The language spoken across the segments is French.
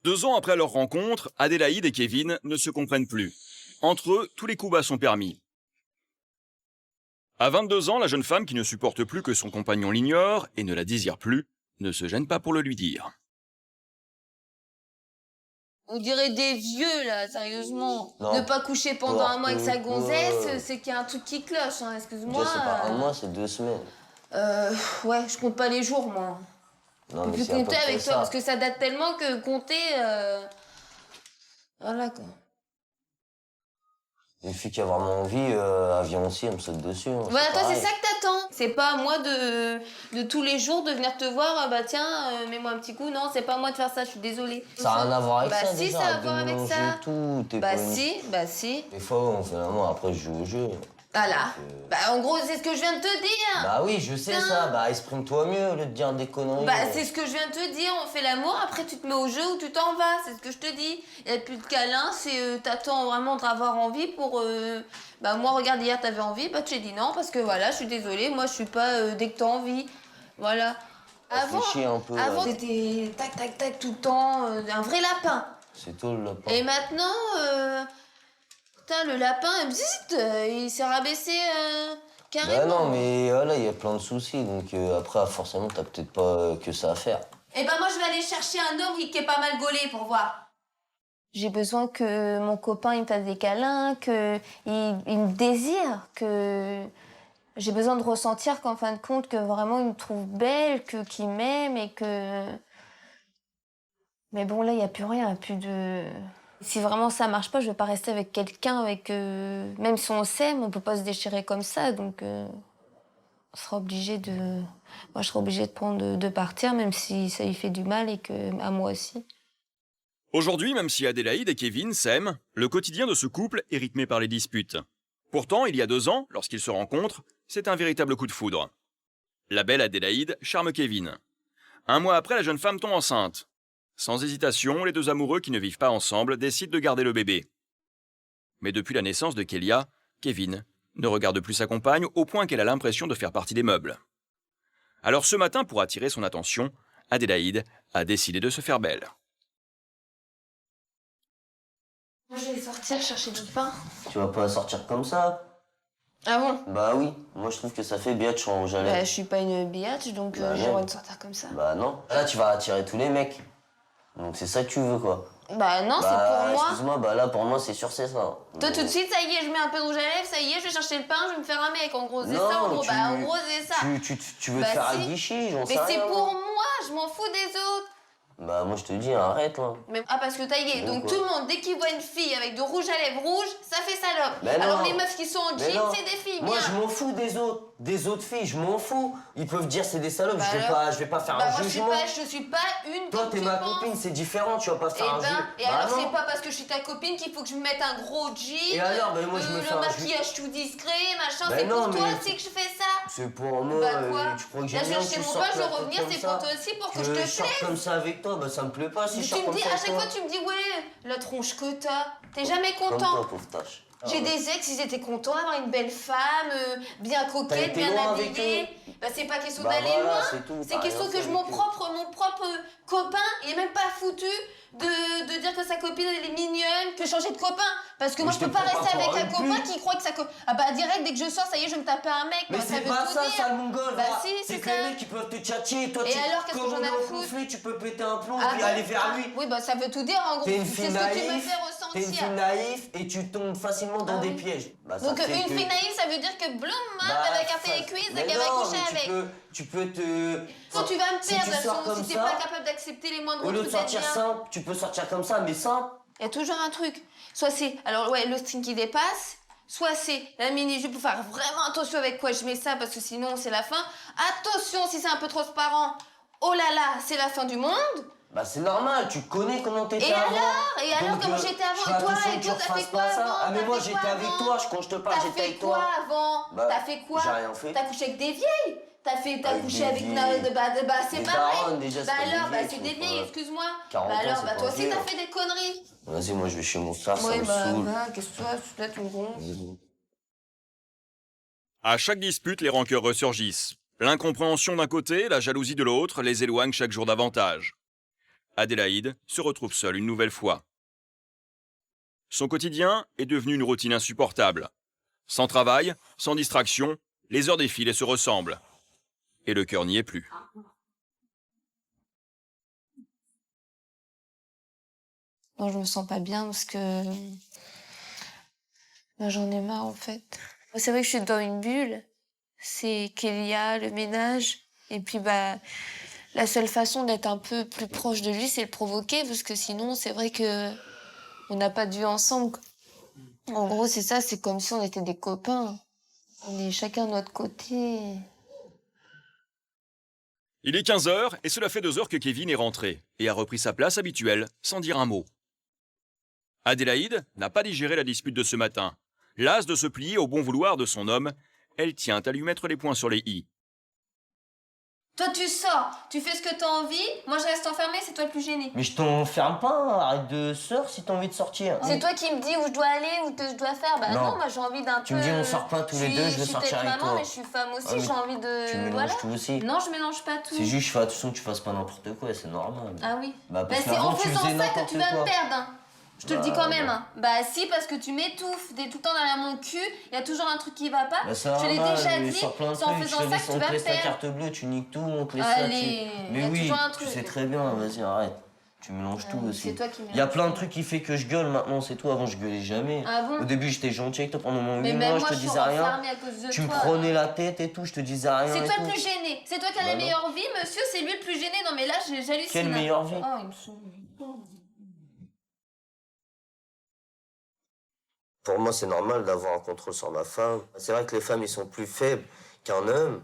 2 ans après leur rencontre, Adélaïde et Kevin ne se comprennent plus. Entre eux, tous les coups bas sont permis. À 22 ans, la jeune femme qui ne supporte plus que son compagnon l'ignore et ne la désire plus, ne se gêne pas pour le lui dire. On dirait des vieux, là, sérieusement. Non. Ne pas coucher pendant un mois avec sa N'importe gonzesse, quoi. c'est qu'il y a un truc qui cloche, hein, excuse-moi. Déjà, c'est pas un mois, c'est 2 semaines. Ouais, je compte pas les jours, moi. Non, Je mais peux c'est à plus peu compter près avec toi, ça. parce que ça date tellement que compter... Voilà, quoi. Une fille qui a vraiment envie, elle vient aussi, elle me saute dessus. Hein, Voilà, toi, c'est pareil. ça que t'attends. C'est pas à moi de tous les jours de venir te voir, bah tiens, mets-moi un petit coup. Non, c'est pas à moi de faire ça, je suis désolée. Ça n'a rien à voir avec bah ça, si, déjà. ça a à arrête de voir avec mélanger ça. Tout, t'es Bah pas une- si, bah si. Des fois, on fait l'amour, après, je joue au jeu. Voilà. Bah en gros, c'est ce que je viens de te dire. Bah oui, je sais Putain. ça. Bah, exprime-toi mieux au lieu de dire des conneries. Bah c'est ce que je viens de te dire, on fait l'amour, après tu te mets au jeu ou tu t'en vas, c'est ce que je te dis. Il n'y a plus de câlin, c'est t'attends vraiment d'avoir envie pour... Bah moi regarde, hier t'avais envie, bah tu as dit non parce que voilà, je suis désolée, moi je suis pas dès que t'as envie. Voilà. Réfléchis un peu, avant là. t'étais tac tac tac tout le temps, un vrai lapin. C'est tout le lapin. Et maintenant, putain le lapin, bzzzt, il s'est rabaissé Bah carrément. non, mais voilà, il y a plein de soucis, donc après, forcément, t'as peut-être pas que ça à faire. Eh ben moi je vais aller chercher un homme qui est pas mal gaulé pour voir. J'ai besoin que mon copain il me fasse des câlins, qu'il il me désire, que j'ai besoin de ressentir qu'en fin de compte que vraiment il me trouve belle, qu'il m'aime et que... Mais bon là il y a plus rien, il y a plus de... Si vraiment ça marche pas, je vais pas rester avec quelqu'un avec... Même si on s'aime, on peut pas se déchirer comme ça, donc... On sera obligé de... Moi, je serai obligée de prendre de partir, même si ça lui fait du mal et que à moi aussi. Aujourd'hui, même si Adélaïde et Kevin s'aiment, le quotidien de ce couple est rythmé par les disputes. Pourtant, il y a 2 ans, lorsqu'ils se rencontrent, c'est un véritable coup de foudre. La belle Adélaïde charme Kevin. 1 mois après, la jeune femme tombe enceinte. Sans hésitation, les 2 amoureux qui ne vivent pas ensemble décident de garder le bébé. Mais depuis la naissance de Kélia, Kevin ne regarde plus sa compagne au point qu'elle a l'impression de faire partie des meubles. Alors ce matin, pour attirer son attention, Adélaïde a décidé de se faire belle. Moi, je vais sortir chercher du pain. Tu vas pas sortir comme ça? Ah bon? Bah oui, moi je trouve que ça fait biatch en rouge à lèvres. Bah, je suis pas une biatch, donc Bah, j'ai le non. droit de sortir comme ça. Bah non. Là, tu vas attirer tous les mecs. Donc c'est ça que tu veux, quoi. Bah non, c'est Bah, pour moi. excuse-moi, bah là, pour moi, c'est sûr, c'est ça. Toi, tout de suite, ça y est, je mets un peu de rouge à lèvres, ça y est, je vais chercher le pain, je vais me faire un mec. En gros, c'est ça, en gros. Bah, en gros, c'est ça. Tu veux Bah, te faire si. un guichet, j'en sais Mais rien. c'est moi. pour moi, je m'en fous des autres. Bah moi, je te dis, arrête, là. Mais, ah, parce que taillé. Donc Quoi. tout le monde, dès qu'il voit une fille avec de rouge à lèvres rouge, ça fait salope. Mais non. Alors les meufs qui sont en Mais jean, non. c'est des filles, Moi, bien. je m'en fous des autres filles, je m'en fous. Ils peuvent dire c'est des salopes, Bah je vais alors pas faire Bah un moi, jugement. je suis pas une Toi, comme t'es tu ma penses. copine, c'est différent, tu vas pas faire un jugement. Et alors c'est pas parce que je suis ta copine qu'il faut que je me mette un gros jean, Et alors, ben moi, je me fais le un maquillage tout discret, machin, Ben c'est non, pour toi mais- aussi que je fais ça. C'est pour moi, Bah quoi tu crois que Là, j'aime bien j'ai que tu mon sortes pain, je la veux tête revenir, comme c'est ça. pour toi aussi, pour que je te sors plaise. comme ça avec toi, bah ça me plaît pas si je Tu sors me comme dis, ça à avec chaque toi. fois tu me dis, ouais, la tronche que t'as, t'es jamais Comme content. toi, pauvre tâche. J'ai des ex, ils étaient contents d'avoir une belle femme, bien T'as coquette, été bien loin avec habillée. eux Bah c'est pas question Bah d'aller voilà, loin, c'est tout, c'est t'as question rien que fait je mon avec eux. propre copain, il est même pas foutu de dire que sa copine elle est mignonne, que changer de copain. Parce que Mais moi je je te peux pas prends rester pas avec pour un une copain pute. qui croit que sa copine... Ah bah direct, dès que je sors, ça y est, je vais me taper un mec. Mais Bah, c'est veut pas tout ça, dire. sale mongol, Bah va. si, C'est c'est que ça. les mecs qui peuvent te tchatcher et toi, Et alors, qu'est-ce que comme j'en ai à on est au foutre conflit, tu peux péter un plomb Ah et puis bon aller vers Ah, lui. oui, bah ça veut tout dire en gros. T'es une C'est fille ce que tu me naïve, fais t'es une ressentir. fille naïve et tu tombes facilement dans Ah des oui. pièges. Bah, ça Donc fait une que- fille naïve, ça veut dire que bloom, Bah, elle va écarter les cuisses mais et qu'elle va non, coucher mais avec. tu peux te... Quand tu vas me Si perdre, tu de toute sors façon, comme si t'es ça, pas capable d'accepter les moindres au lieu de trucs d'être sortir bien. simple, tu peux sortir comme ça, mais simple. Il y a toujours un truc. Soit c'est, alors ouais, le string qui dépasse, soit c'est la mini-jupe pour faire vraiment attention avec quoi je mets ça parce que sinon c'est la fin. Attention si c'est un peu transparent, oh là là, c'est la fin du monde. Bah c'est normal, tu connais comment t'étais Et avant. Et alors, Donc, comment j'étais avant? je fais Et toi, attention et que toi, tu t'as fait refasses quoi pas ça. avant? Ah mais T'as moi fait j'étais quoi avec avant? toi, quand je te parle T'as j'étais fait avec quoi toi. avant? Bah, T'as fait quoi? j'ai rien fait. T'as couché avec des vieilles? T'as Avec couché des avec vieilles. bah c'est Des pas daronnes, vrai. déjà, c'est Bah pas des alors, bah vieilles, c'est tu des vois, vieilles, pas. excuse-moi. 40 Bah ans, alors, c'est bah pas toi aussi vieux. t'as fait des conneries. Vas-y, moi je vais chez mon frère, ça Ouais, me bah saoule. va, qu'est-ce que tu fais? Là, tu me gonfles. À chaque dispute, les rancœurs ressurgissent. L'incompréhension d'un côté, la jalousie de l'autre les éloignent chaque jour davantage. Adélaïde se retrouve seule une nouvelle fois. Son quotidien est devenu une routine insupportable. Sans travail, sans distraction, les heures défilent et se ressemblent. Et le cœur n'y est plus. Moi, je me sens pas bien parce que j'en ai marre en fait. C'est vrai que je suis dans une bulle. C'est Kélia, le ménage. Et puis la seule façon d'être un peu plus proche de lui, c'est le provoquer parce que sinon, c'est vrai que on n'a pas de vie ensemble. En gros, c'est ça, c'est comme si on était des copains. On est chacun de notre côté. Il est 15h et cela fait 2 heures que Kevin est rentré et a repris sa place habituelle sans dire un mot. Adélaïde n'a pas digéré la dispute de ce matin. Lasse de se plier au bon vouloir de son homme, elle tient à lui mettre les points sur les i. Toi, tu sors, tu fais ce que t'as envie. Moi, je reste enfermée, c'est toi le plus gêné. Mais je t'enferme pas, arrête de sort si t'as envie de sortir. C'est toi qui me dis où je dois aller, où je dois faire. Bah non, Non. moi j'ai envie d'un peu... Tu me dis on sort pas tous les deux, je veux sortir avec maman, toi. mais je suis femme aussi, Ah oui. j'ai envie de... Tu mélanges voilà. tout aussi. Non, je mélange pas tout. C'est juste, je fais attention que tu fasses pas n'importe quoi, c'est normal. Ah oui. Bah, Bah parce c'est en qu'avant, tu faisant faisais ça que n'importe tu vas quoi. me perdre. Hein. Je te le dis Bah, quand même. bah. Hein. Bah si, parce que tu m'étouffes. T'es tout le temps derrière mon cul. Il y a toujours un truc qui va pas. Bah, ça je va l'ai mal, déjà mais dit. sur plein de C'est en trucs, faisant ça que tu on te vas me laisse ta perdre. carte bleue, tu niques tout, on te laisse ça. Allez, il y Mais a oui, toujours un tu truc. sais très bien, vas-y, arrête. Tu mélanges tout aussi. C'est toi qui mélanges. Il y a plein de trucs qui fait que je gueule maintenant, c'est tout. Avant, je gueulais jamais. Ah bon? Au début, j'étais gentil avec toi pendant mon 8 Mais mois, même je moi, te je suis disais rien. renfermée à cause de Tu me toi. prenais la tête et tout, je te disais rien. C'est et toi tout. le plus gêné. C'est toi qui as la Bah non. meilleure vie, monsieur. C'est lui le plus gêné. Non mais là, j'hallucine. Quelle meilleure vie? Oh, il me saoule. Pour moi, c'est normal d'avoir un contrôle sur ma femme. C'est vrai que les femmes, ils sont plus faibles qu'un homme.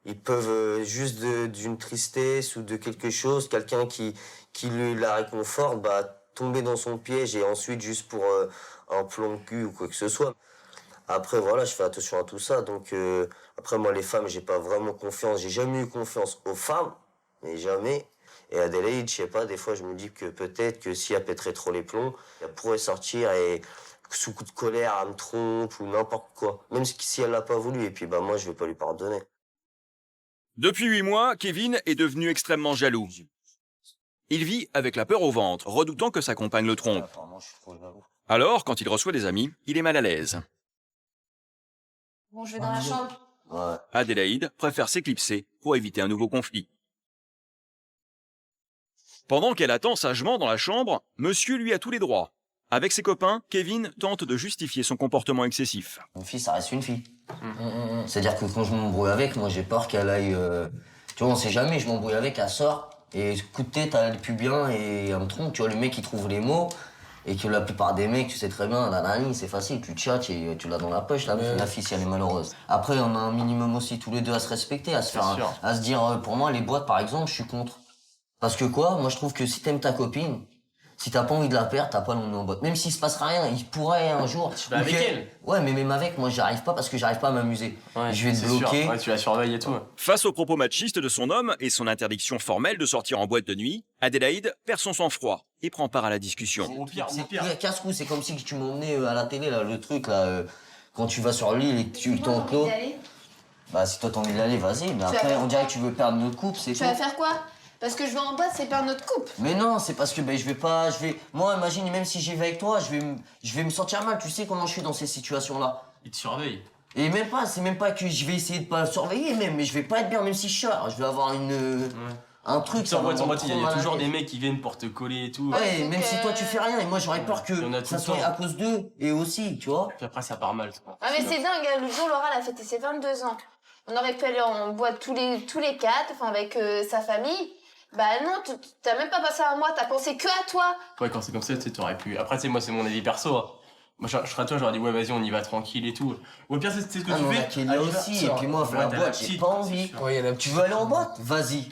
Ils peuvent, juste d'une tristesse ou de quelque chose, quelqu'un qui la réconforte, bah, tomber dans son piège et ensuite, juste pour un plomb de cul ou quoi que ce soit. Après, voilà, je fais attention à tout ça. Donc, après, moi, les femmes, j'ai pas vraiment confiance. J'ai jamais eu confiance aux femmes, mais jamais. Et Adélaïde, je sais pas, des fois, je me dis que peut-être que si elle pèterait trop les plombs, elle pourrait sortir et sous coup de colère, elle me trompe ou n'importe quoi. Même si elle l'a pas voulu. Et puis, bah, moi, je vais pas lui pardonner. Depuis 8 mois, Kevin est devenu extrêmement jaloux. Il vit avec la peur au ventre, redoutant que sa compagne le trompe. Apparemment, je suis trop jaloux. Alors, quand il reçoit des amis, il est mal à l'aise. Bon, je vais dans la chambre. Ouais. Adélaïde préfère s'éclipser pour éviter un nouveau conflit. Pendant qu'elle attend sagement dans la chambre, monsieur lui a tous les droits. Avec ses copains, Kevin tente de justifier son comportement excessif. Une fille, ça reste une fille. C'est-à-dire que quand je m'embrouille avec, moi j'ai peur qu'elle aille... Tu vois, on sait jamais, je m'embrouille avec, elle sort, et coup de tête, elle aille plus bien, et elle me trompe. Tu vois, le mec, il trouve les mots, et que la plupart des mecs, tu sais très bien, nanani, c'est facile, tu tchatches et tu l'as dans la poche, la fille, si elle est malheureuse. Après, on a un minimum aussi tous les deux à se respecter, à se dire, pour moi, les boîtes, par exemple, je suis contre. Parce que quoi, moi je trouve que si t'aimes ta copine, si t'as pas envie de la perdre, t'as pas l'emmener en boîte. Même s'il se passera rien, il pourrait un jour... Tu vas avec elle. Ouais, mais même avec, moi j'y arrive pas parce que j'arrive pas à m'amuser. Ouais, Je vais te c'est bloquer. sûr. Ouais, tu la surveilles et tout. Face aux propos machistes de son homme et son interdiction formelle de sortir en boîte de nuit, Adélaïde perd son sang-froid et prend part à la discussion. Au pire, C'est casse-cou, c'est comme si tu m'emmenais à la télé, là, le truc, là, quand tu vas sur l'île et que tu t'enclos. Bah, si toi t'as envie d'aller, vas-y, mais après, on dirait que tu veux perdre notre couple, c'est Tu tout. vas faire quoi? Parce que je vais en boîte, c'est perdre notre couple. Mais non, c'est parce que ben, moi, imagine, même si j'y vais avec toi, je vais me sentir mal. Tu sais comment je suis dans ces situations-là. Il te surveille. Et même pas, c'est même pas que je vais essayer de pas le surveiller, même, mais je vais pas être bien, même si je sors. Je vais avoir un truc. En boîte, va il y me a prendre toujours mal à des la mecs qui viennent pour te coller et tout. tête. Ouais, donc, même si toi tu fais rien, et moi j'aurais peur il y en a que tout ça le soit temps. à cause d'eux, et aussi, tu vois. Puis après, ça part mal. Ah mais c'est dingue, hein. Le jour Laura elle a fêté ses 22 ans. On aurait pu aller en boîte tous les quatre, enfin avec sa famille. Bah non, t'as même pas passé un mois, t'as pensé que à toi. Ouais, quand c'est comme ça, tu sais, t'aurais pu. Après, tu sais, moi, c'est mon avis perso. Hein. Moi, je serais toi, j'aurais dit, ouais, vas-y, on y va tranquille et tout. Ou au pire, c'est ce que Ah, tu mais on a fais. Kélia allez, aussi, et va. puis moi, faire la Ouais, t'as boîte, j'ai petite, pas c'est envie. sûr. Ouais, il y en a Tu veux aller en boîte? Vas-y.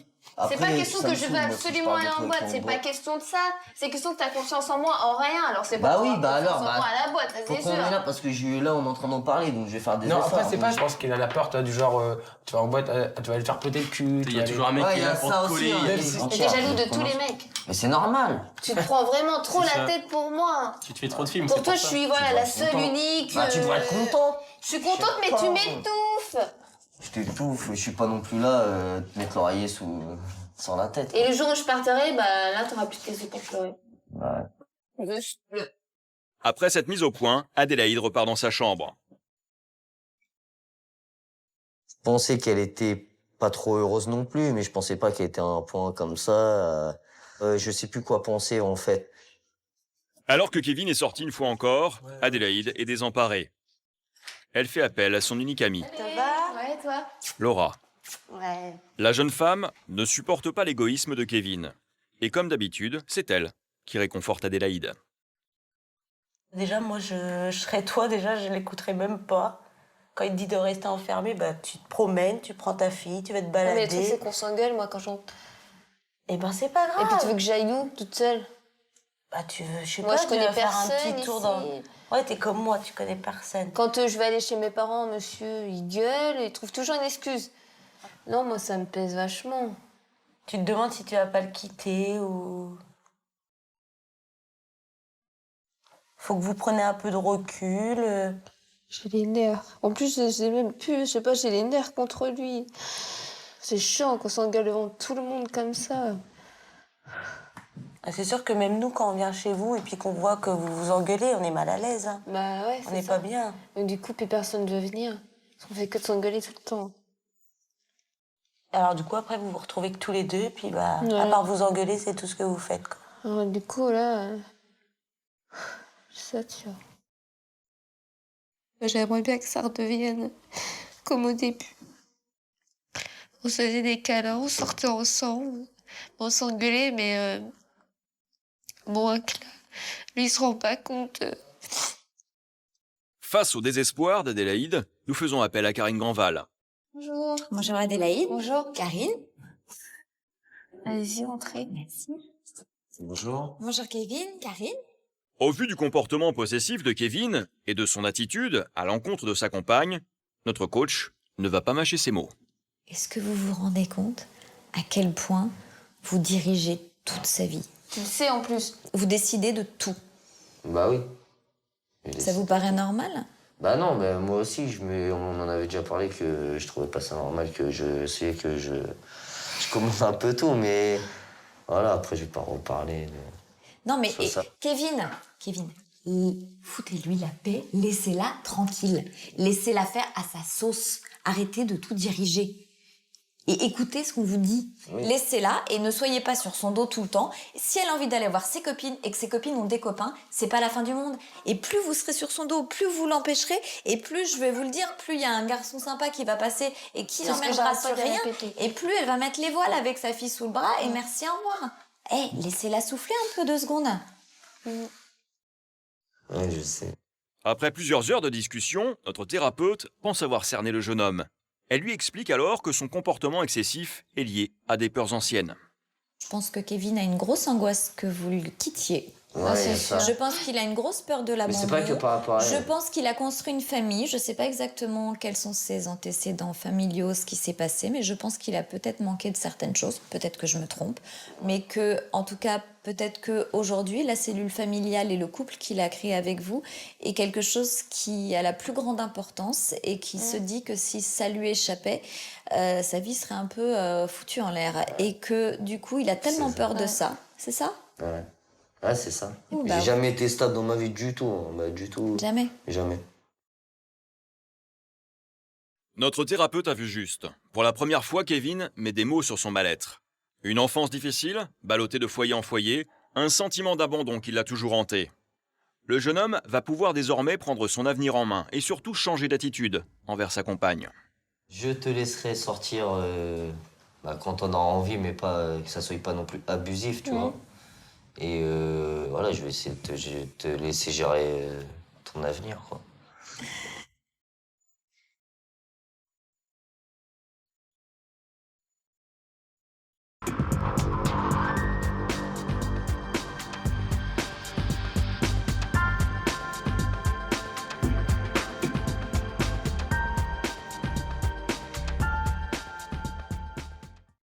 C'est pas Après, question ça que me je saoule, veux moi, si je absolument parle aller de en trucs boîte, en c'est pas boîte. question de ça. C'est question que t'as confiance en moi en rien, alors c'est Bah pas oui, pour bah avoir alors, confiance en moi à la boîte, ça c'est Pourquoi on est là? sûr. Parce que là, on est en train d'en parler, donc je vais faire des Non, efforts. après, c'est pas, donc- je pense qu'il a la peur, toi, du genre, tu vas en boîte, tu vas aller faire péter le cul. Il y a toujours un mec Ouais, qui il y est a là pour ça te aussi, coller. hein, Même les si- Mais entières, t'es jaloux de je tous les commence- mecs. Mais c'est normal. Tu te prends vraiment trop C'est la ça. tête pour moi. Tu te fais trop de films. Pour c'est toi, je ça. suis voilà Tu la devrais être seule content. unique. Bah, tu devrais être content. Je suis contente, mais sais tu pas. m'étouffes. Je t'étouffe, je suis pas non plus là, te mettre l'oreiller sous... sans la tête. Et le jour où je partirai, bah là, t'auras plus de caisses pour pleurer. Ouais. Après cette mise au point, Adélaïde repart dans sa chambre. Je pensais qu'elle était pas trop heureuse non plus, mais je pensais pas qu'elle était à un point comme ça. Je sais plus quoi penser en fait. Alors que Kevin est sorti une fois encore, Adélaïde est désemparée. Elle fait appel à son unique amie, Ça va? Ouais, toi? Laura. Ouais. La jeune femme ne supporte pas l'égoïsme de Kevin. Et comme d'habitude, c'est elle qui réconforte Adélaïde. Déjà, moi, je serais toi, déjà, je l'écouterais même pas. Quand il te dit de rester enfermé, bah, tu te promènes, tu prends ta fille, tu vas te balader. Mais le truc, c'est qu'on s'engueule, moi, quand j'entre. Eh ben, c'est pas grave. Et puis, tu veux que j'aille où, toute seule? Bah, tu veux, je sais Moi, pas, je tu connais vas faire un personne petit tour ici. dans... Ouais, t'es comme moi, tu connais personne. Quand je vais aller chez mes parents, monsieur, il gueule, il trouve toujours une excuse. Non, moi, ça me pèse vachement. Tu te demandes si tu vas pas le quitter ou... Faut que vous preniez un peu de recul. J'ai les nerfs. En plus, je sais même plus, je sais pas, j'ai les nerfs contre lui. C'est chiant qu'on s'engueule devant tout le monde comme ça. Ah, c'est sûr que même nous, quand on vient chez vous et puis qu'on voit que vous vous engueulez, on est mal à l'aise. Hein. Bah ouais, On c'est n'est ça. pas bien. Donc du coup, plus personne ne veut venir. On fait que de s'engueuler tout le temps. Alors du coup, après, vous vous retrouvez que tous les deux, et puis bah, Ouais. à part vous engueuler, c'est tout ce que vous faites. Quoi. Alors du coup, là, je sature. J'aimerais bien que ça redevienne comme au début. On se faisait des câlins, on sortait ensemble. On s'engueulait, mais bon, lui, il se rend pas compte. Face au désespoir d'Adélaïde, nous faisons appel à Karine Grandval. Bonjour. Bonjour Adélaïde. Bonjour. Karine. Allez-y, entrez. Merci. Bonjour. Bonjour Kevin, Karine. Au vu du comportement possessif de Kevin et de son attitude à l'encontre de sa compagne, notre coach ne va pas mâcher ses mots. Est-ce que vous vous rendez compte à quel point vous dirigez toute sa vie? Tu le sais en plus. Vous décidez de tout. Bah oui. Ça vous paraît normal? Bah non, mais moi aussi, on en avait déjà parlé que je trouvais pas ça normal, que je commande un peu tout, mais voilà, après je vais pas reparler. Non mais C'est ça. Kevin, foutez-lui la paix, laissez-la tranquille. Laissez-la faire à sa sauce. Arrêtez de tout diriger. Et écoutez ce qu'on vous dit. Oui. Laissez-la et ne soyez pas sur son dos tout le temps. Si elle a envie d'aller voir ses copines et que ses copines ont des copains, c'est pas la fin du monde. Et plus vous serez sur son dos, plus vous l'empêcherez et plus, je vais vous le dire, plus il y a un garçon sympa qui va passer et qui C'est ce que l'emmènera j'arrête pas sur de rien. répéter. Et plus elle va mettre les voiles avec sa fille sous le bras et merci, au revoir. Laissez-la souffler un peu 2 secondes. Ouais, je sais. Après plusieurs heures de discussion, notre thérapeute pense avoir cerné le jeune homme. Elle lui explique alors que son comportement excessif est lié à des peurs anciennes. Je pense que Kevin a une grosse angoisse que vous le quittiez. Ouais, c'est y a ça. Je pense qu'il a une grosse peur de Mais l'abandon. c'est pas que par rapport à Je elle. pense qu'il a construit une famille. Je ne sais pas exactement quels sont ses antécédents familiaux, ce qui s'est passé, mais je pense qu'il a peut-être manqué de certaines choses. Peut-être que je me trompe, mais que, en tout cas, peut-être que aujourd'hui, la cellule familiale et le couple qu'il a créé avec vous est quelque chose qui a la plus grande importance et qui se dit que si ça lui échappait, sa vie serait un peu foutue en l'air et que du coup, il a tellement C'est peur ça. de ça. C'est ça? Ouais. Ouais, c'est ça. Bah J'ai ouais. jamais été stable dans ma vie du tout. Hein. Bah, du tout. Jamais. Jamais. Notre thérapeute a vu juste. Pour la première fois, Kevin met des mots sur son mal-être. Une enfance difficile, ballottée de foyer en foyer, un sentiment d'abandon qui l'a toujours hanté. Le jeune homme va pouvoir désormais prendre son avenir en main et surtout changer d'attitude envers sa compagne. Je te laisserai sortir quand on aura envie, mais pas que ça soit pas non plus abusif, tu vois. Et voilà, je vais essayer de te laisser gérer ton avenir, quoi.